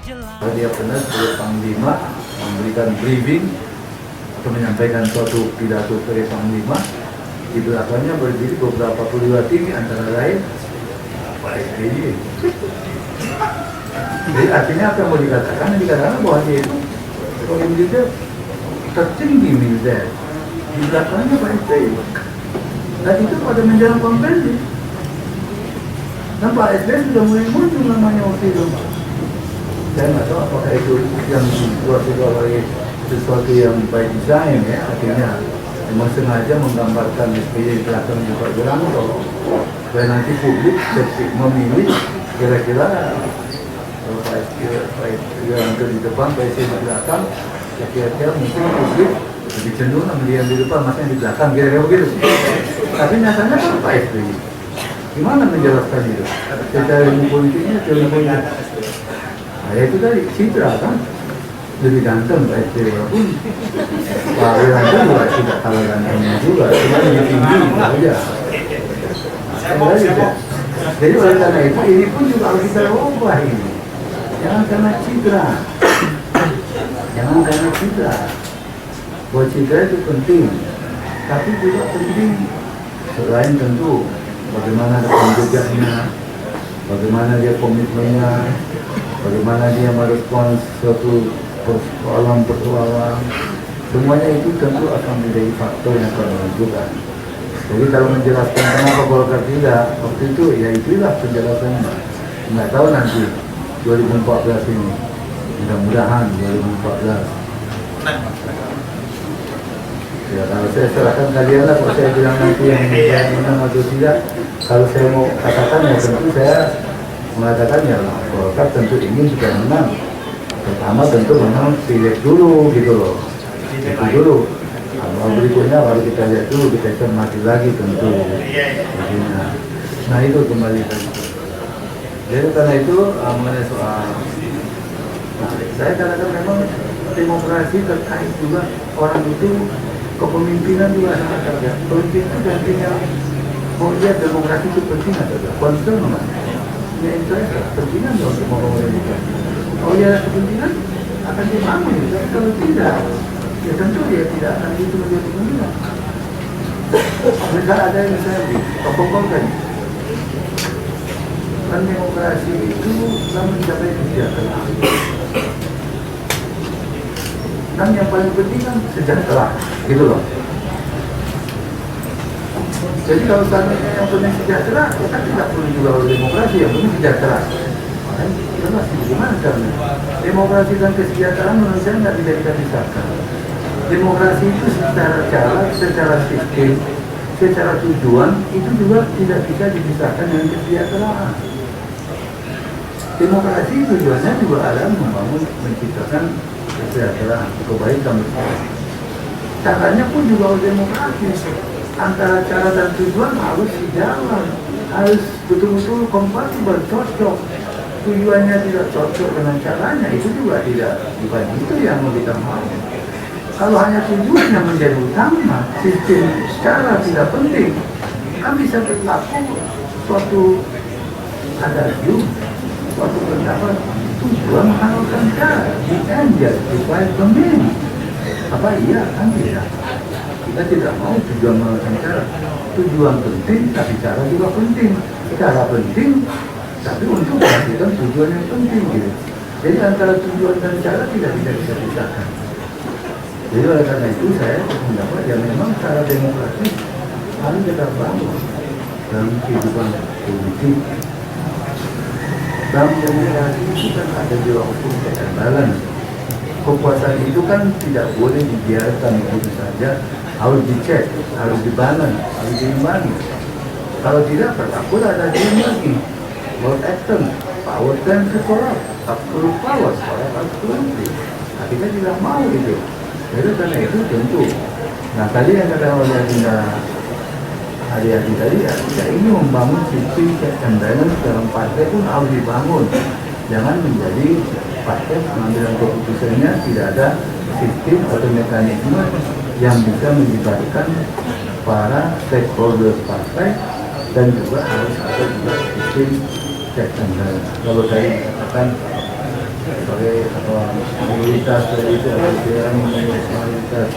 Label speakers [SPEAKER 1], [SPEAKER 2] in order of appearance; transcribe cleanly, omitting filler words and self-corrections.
[SPEAKER 1] Dia pernah sebagai Panglima memberikan briefing atau menyampaikan suatu pidato sebagai Panglima. Di belakangnya berdiri beberapa perwira tinggi antara lain Pak SBY. Jadi artinya apa yang mau dikatakan? Dikatakan bahwa dia itu sebagai militer tertinggi militer. Di belakangnya Pak SBY. Dan itu pada menjelang konferensi. Dan Pak SBY sudah mulai muncul namanya waktu itu. Saya nggak tahu apakah itu yang dibuat sebagai sesuatu yang baik desain ya, artinya memang sengaja menggambarkan SBY di belakang Pak Wiranto supaya nanti publik memilih kira-kira Pak Wiranto di depan, Pak SBY di belakang, kira-kira mungkin publik lebih cenderung melihat di depan, maksudnya di belakang, kira-kira begitu. Tapi nyatanya kan Pak SBY. Gimana menjelaskan itu? Secara ilmu politiknya, teori politik. Nah, itu tadi citra kan lebih ganteng Pak SBY, walaupun Pak Wiranto juga tidak kalah gantengnya juga, cuma lebih tinggi saja. Jadi oleh karena itu ini pun juga harus kita ubah ini. Jangan karena citra, jangan karena citra. Bahwa citra itu penting, tapi juga penting selain tentu bagaimana rekam jejaknya, bagaimana dia komitmennya, bagaimana dia merespons suatu persoalan, semuanya itu tentu akan menjadi faktor yang akan menentukan. Jadi kalau menjelaskan kenapa Golkar tidak, waktu itu ya itulah penjelasannya. Nggak tahu nanti 2014 ini, mudah-mudahan 2014. Ya kalau saya serahkan kalian lah, kalau saya bilang nanti yang saya menang atau tidak. Kalau saya mau katakan ya tentu saya mengatakan ya Golkar tentu ingin juga menang. Pertama tentu menang pilek dulu gitu loh, itu dulu. Kalau berikutnya baru kita lihat dulu, kita cermati lagi tentu. Nah itu kembali tadi. Jadi karena itu mengenai soal, saya katakan memang demokrasi terkait juga orang itu kepemimpinan juga sangat terkait. Pemimpin itu gantinya mau lihat demokrasi itu penting atau tidak? Concern namanya. Ya interest kepentingan dong untuk membangun. Kalau dia ada kepentingan akan dibangun. Kalau tidak, ya tentu dia tidak akan itu menjadi kepentingan. Misal ada yang saya tokoh-tokoh kan demokrasi itu telah mencapai kesejahteraan. Dan yang paling penting kan sejahtera, gitu loh. Jadi kalau seandainya yang penting sejahtera, kita tidak perlu juga demokrasi, yang penting sejahtera. Kita masih bagaimana caranya? Demokrasi dan kesejahteraan menurut saya tidak bisa kita pisahkan. Demokrasi itu secara cara, secara sistem, secara tujuan itu juga tidak bisa dipisahkan dengan kesejahteraan. Demokrasi tujuannya juga adalah membangun, menciptakan kesejahteraan, kebaikan bersama. Caranya pun juga demokratis. Antara cara dan tujuan harus sejalan, harus betul-betul kompatibel, cocok. Tujuannya tidak cocok dengan caranya, itu juga bukan itu yang kita mau. Kalau hanya tujuan yang menjadi utama, sistem cara tidak penting, kan bisa berlaku suatu adagium, suatu pendapat tujuan menghalalkan cara, dianjak supaya pemimpin. Apa iya kan tidak? Kita tidak mau tujuan menghalalkan cara. Tujuan penting, tapi cara juga penting. Cara penting, tapi untuk melakukan tujuan yang penting gitu. Jadi antara tujuan dan cara tidak bisa dipisahkan. Jadi oleh karena itu saya mendapat ya memang cara demokrasi harus kita bangun dalam kehidupan politik. Dalam demokrasi itu kan ada juga hukum check and balance. Kekuasaan itu kan tidak boleh dibiarkan begitu saja, harus dicek, harus dibalance, harus diimbangi. Kalau tidak berlaku ada dia lagi. World action, power dan corrupt, absolute power, absolutely. Nah, kita tidak mau itu. Jadi karena itu tentu. Nah tadi yang kata oleh adik-adik tadi ya, kita ingin membangun sistem check and balance dalam partai pun harus dibangun. Jangan menjadi partai pengambilan keputusannya tidak ada sistem atau mekanisme yang bisa melibatkan para stakeholder partai dan juga harus ada juga sistem check and balance. Kalau saya katakan sebagai apa mayoritas dari itu, ada yang mayoritas